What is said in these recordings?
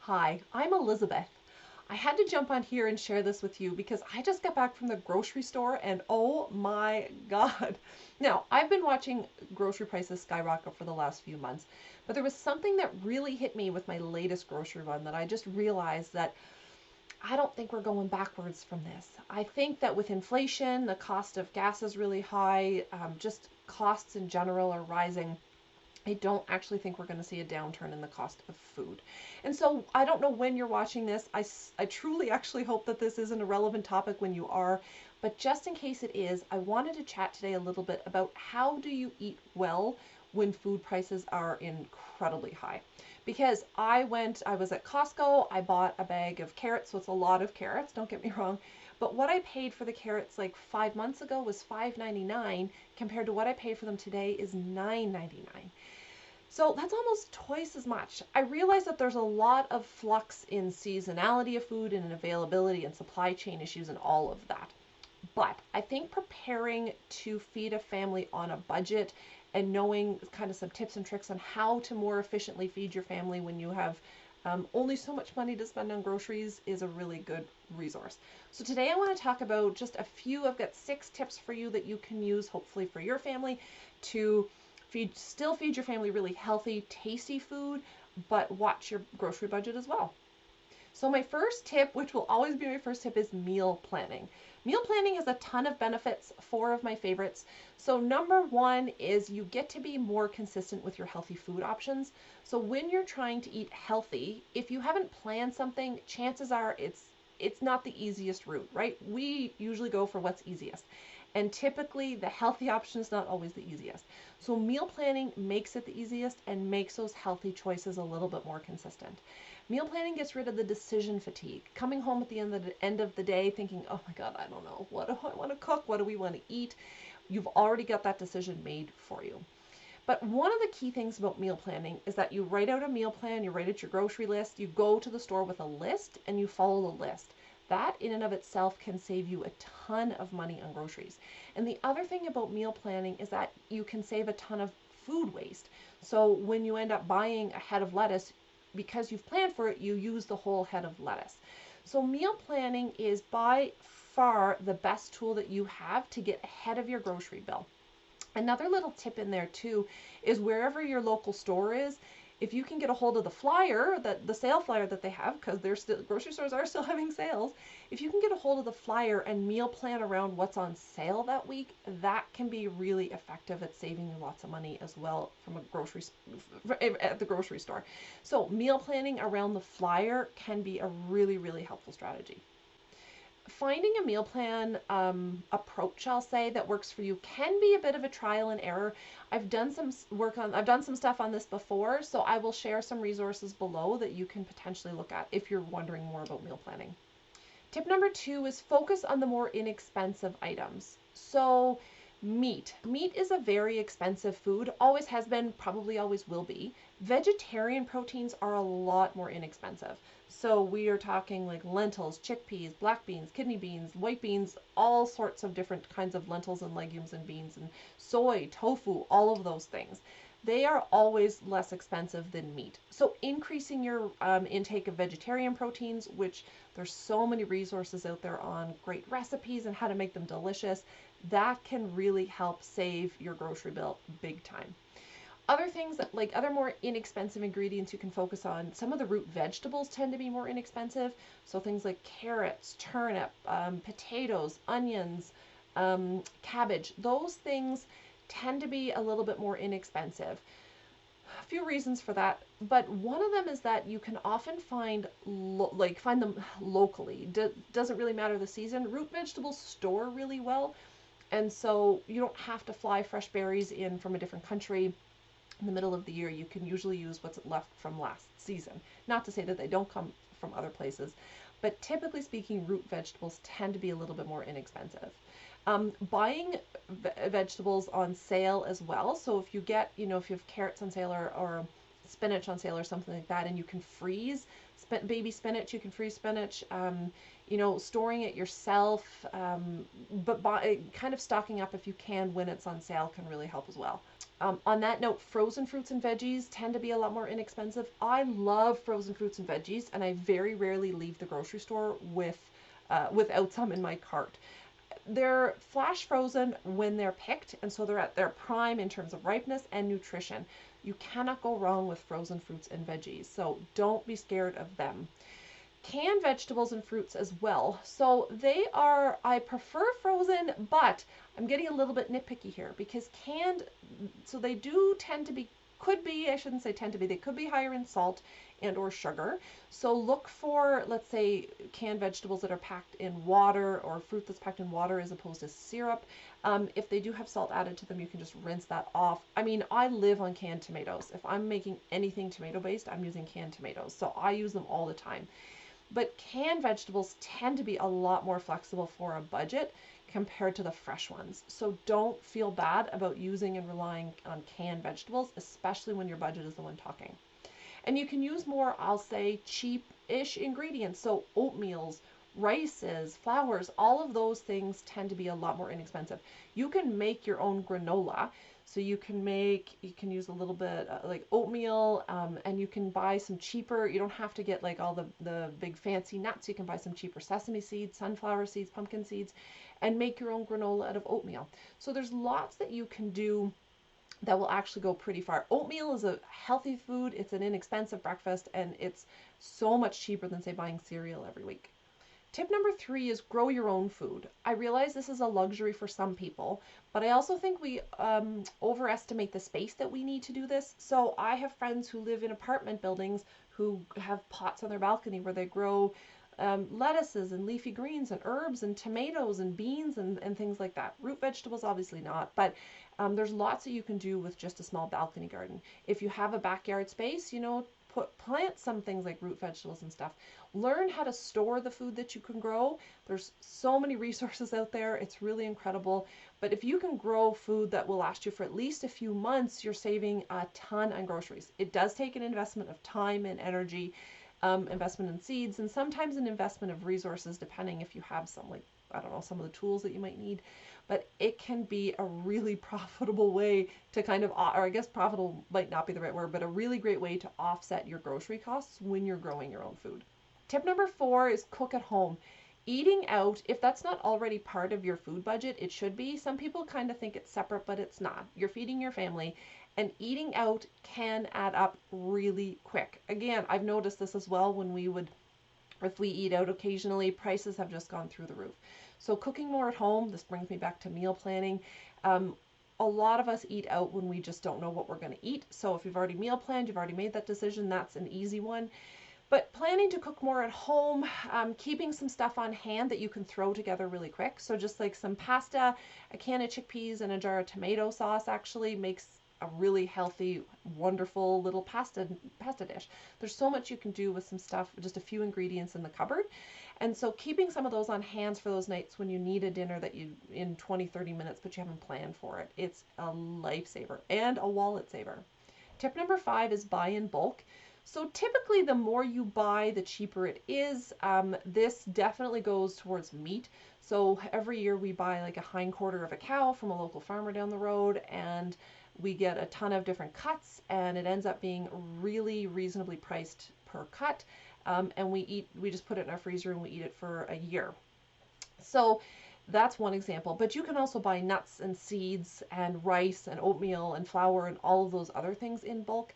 Hi, I'm Elizabeth. I had to jump on here and share this with you because I just got back from the grocery store and oh my God. Now, I've been watching grocery prices skyrocket for the last few months, but there was something that really hit me with my latest grocery run that I just realized that I don't think we're going backwards from this. I think that with inflation, the cost of gas is really high, just costs in general are rising. I don't actually think we're going to see a downturn in the cost of food. And so I don't know when you're watching this. I truly actually hope that this isn't a relevant topic when you are. But just in case it is, I wanted to chat today a little bit about how do you eat well when food prices are incredibly high. Because I was at Costco, I bought a bag of carrots, so it's a lot of carrots, don't get me wrong. But what I paid for the carrots like 5 months ago was $5.99 compared to what I paid for them today is $9.99. So that's almost twice as much. I realize that there's a lot of flux in seasonality of food and in availability and supply chain issues and all of that. But I think preparing to feed a family on a budget and knowing kind of some tips and tricks on how to more efficiently feed your family when you have only so much money to spend on groceries is a really good resource. So today I want to talk about just a few. I've got 6 tips for you that you can use hopefully for your family to still feed your family really healthy, tasty food, but watch your grocery budget as well. So my first tip, which will always be my first tip, is meal planning. Meal planning has a ton of benefits, 4 of my favorites. So number 1 is you get to be more consistent with your healthy food options. So when you're trying to eat healthy, if you haven't planned something, chances are it's not the easiest route, right? We usually go for what's easiest. And typically the healthy option is not always the easiest. So meal planning makes it the easiest and makes those healthy choices a little bit more consistent. Meal planning gets rid of the decision fatigue. Coming home at the end of the day thinking, oh my God, I don't know, what do I want to cook? What do we want to eat? You've already got that decision made for you. But one of the key things about meal planning is that you write out a meal plan, you write out your grocery list, you go to the store with a list and you follow the list. That in and of itself can save you a ton of money on groceries. And the other thing about meal planning is that you can save a ton of food waste. So when you end up buying a head of lettuce, because you've planned for it, you use the whole head of lettuce. So meal planning is by far the best tool that you have to get ahead of your grocery bill. Another little tip in there too is wherever your local store is, if you can get a hold of the flyer, the sale flyer that they have, because grocery stores are still having sales, if you can get a hold of the flyer and meal plan around what's on sale that week, that can be really effective at saving you lots of money as well from at the grocery store. So meal planning around the flyer can be a really, really helpful strategy. Finding a meal plan approach, I'll say, that works for you can be a bit of a trial and error. I've done some stuff on this before, so I will share some resources below that you can potentially look at if you're wondering more about meal planning. Tip number 2 is focus on the more inexpensive items. So meat is a very expensive food, always has been, probably always will be. Vegetarian proteins are a lot more inexpensive. So we are talking like lentils, chickpeas, black beans, kidney beans, white beans, all sorts of different kinds of lentils and legumes and beans, and soy, tofu, all of those things. They are always less expensive than meat. So increasing your intake of vegetarian proteins, which there's so many resources out there on great recipes and how to make them delicious, that can really help save your grocery bill big time. Other things that, like other more inexpensive ingredients you can focus on, some of the root vegetables tend to be more inexpensive. So things like carrots, turnip, potatoes, onions, cabbage, those things tend to be a little bit more inexpensive. A few reasons for that, but one of them is that you can often find them locally. Doesn't really matter the season. Root vegetables store really well, and so you don't have to fly fresh berries in from a different country. In the middle of the year, you can usually use what's left from last season. Not to say that they don't come from other places, but typically speaking, root vegetables tend to be a little bit more inexpensive. Buying vegetables on sale as well. So if you get, if you have carrots on sale or spinach on sale or something like that, and you can freeze baby spinach, you can freeze spinach, you know, storing it yourself, but kind of stocking up if you can when it's on sale can really help as well. On that note, frozen fruits and veggies tend to be a lot more inexpensive. I love frozen fruits and veggies, and I very rarely leave the grocery store without some in my cart. They're flash frozen when they're picked, and so they're at their prime in terms of ripeness and nutrition. You cannot go wrong with frozen fruits and veggies, so don't be scared of them. Canned vegetables and fruits as well. So I prefer frozen, but I'm getting a little bit nitpicky here because canned, so they do tend to be, I shouldn't say tend to be, they could be higher in salt and or sugar. So look for, let's say, canned vegetables that are packed in water or fruit that's packed in water as opposed to syrup. If they do have salt added to them, you can just rinse that off. I mean, I live on canned tomatoes. If I'm making anything tomato based, I'm using canned tomatoes. So I use them all the time. But canned vegetables tend to be a lot more flexible for a budget compared to the fresh ones. So don't feel bad about using and relying on canned vegetables, especially when your budget is the one talking. And you can use more, I'll say, cheap-ish ingredients. So oatmeals, rices, flours, all of those things tend to be a lot more inexpensive. You can make your own granola. So you can use a little bit like oatmeal, and you can buy some cheaper, you don't have to get like all the big fancy nuts. You can buy some cheaper sesame seeds, sunflower seeds, pumpkin seeds, and make your own granola out of oatmeal. So there's lots that you can do that will actually go pretty far. Oatmeal is a healthy food, it's an inexpensive breakfast, and it's so much cheaper than, say, buying cereal every week. Tip number 3 is grow your own food. I realize this is a luxury for some people, but I also think we overestimate the space that we need to do this. So I have friends who live in apartment buildings who have pots on their balcony where they grow lettuces and leafy greens and herbs and tomatoes and beans and things like that. Root vegetables, obviously not, but there's lots that you can do with just a small balcony garden. If you have a backyard space, you know, plant some things like root vegetables and stuff. Learn how to store the food that you can grow. There's so many resources out there. It's really incredible. But if you can grow food that will last you for at least a few months, you're saving a ton on groceries. It does take an investment of time and energy, investment in seeds, and sometimes an investment of resources, depending if you have some, like, I don't know, some of the tools that you might need. But it can be a really profitable way to kind of, or I guess profitable might not be the right word, but a really great way to offset your grocery costs when you're growing your own food. Tip number 4 is cook at home. Eating out, if that's not already part of your food budget, it should be. Some people kind of think it's separate, but it's not. You're feeding your family, and eating out can add up really quick. Again, I've noticed this as well when if we eat out occasionally, prices have just gone through the roof. So cooking more at home, this brings me back to meal planning. A lot of us eat out when we just don't know what we're going to eat. So if you've already meal planned, you've already made that decision, that's an easy one. But planning to cook more at home, keeping some stuff on hand that you can throw together really quick. So just like some pasta, a can of chickpeas, and a jar of tomato sauce actually makes a really healthy, wonderful little pasta dish. There's so much you can do with some stuff, just a few ingredients in the cupboard. And so keeping some of those on hand for those nights when you need a dinner that you in 20-30 minutes, but you haven't planned for it. It's a lifesaver and a wallet saver. Tip number 5 is buy in bulk. So typically the more you buy, the cheaper it is. This definitely goes towards meat. So every year we buy like a hindquarter of a cow from a local farmer down the road, and we get a ton of different cuts, and it ends up being really reasonably priced per cut. And we just put it in our freezer and we eat it for a year. So that's one example. But you can also buy nuts and seeds and rice and oatmeal and flour and all of those other things in bulk.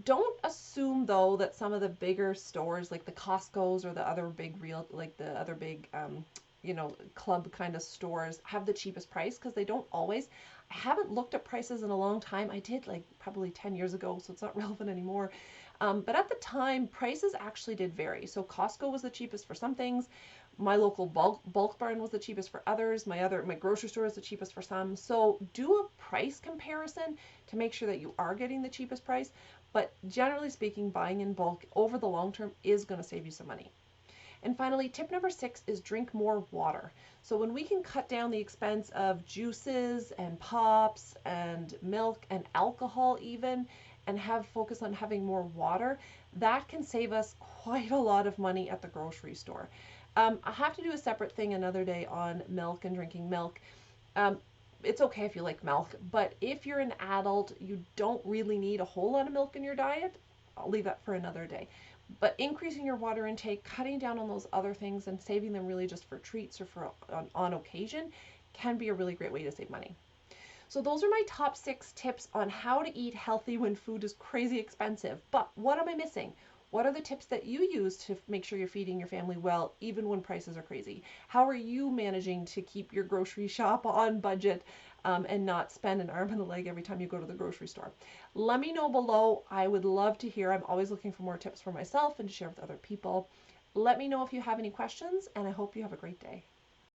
Don't assume though that some of the bigger stores like the Costco's or the other big club kind of stores have the cheapest price, because they don't always. I haven't looked at prices in a long time. I did like probably 10 years ago, so it's not relevant anymore. But at the time, prices actually did vary. So Costco was the cheapest for some things. My local bulk barn was the cheapest for others. My grocery store is the cheapest for some. So do a price comparison to make sure that you are getting the cheapest price. But generally speaking, buying in bulk over the long term is going to save you some money. And finally, tip number 6 is drink more water. So when we can cut down the expense of juices and pops and milk and alcohol even, and have focus on having more water, that can save us quite a lot of money at the grocery store. I have to do a separate thing another day on milk and drinking milk. Um, it's okay if you like milk, but if you're an adult, you don't really need a whole lot of milk in your diet. I'll leave that for another day. But increasing your water intake, cutting down on those other things, and saving them really just for treats or for on occasion can be a really great way to save money. So those are my top 6 tips on how to eat healthy when food is crazy expensive. But what am I missing? What are the tips that you use to make sure you're feeding your family well, even when prices are crazy? How are you managing to keep your grocery shop on budget and not spend an arm and a leg every time you go to the grocery store? Let me know below. I would love to hear. I'm always looking for more tips for myself and to share with other people. Let me know if you have any questions, and I hope you have a great day.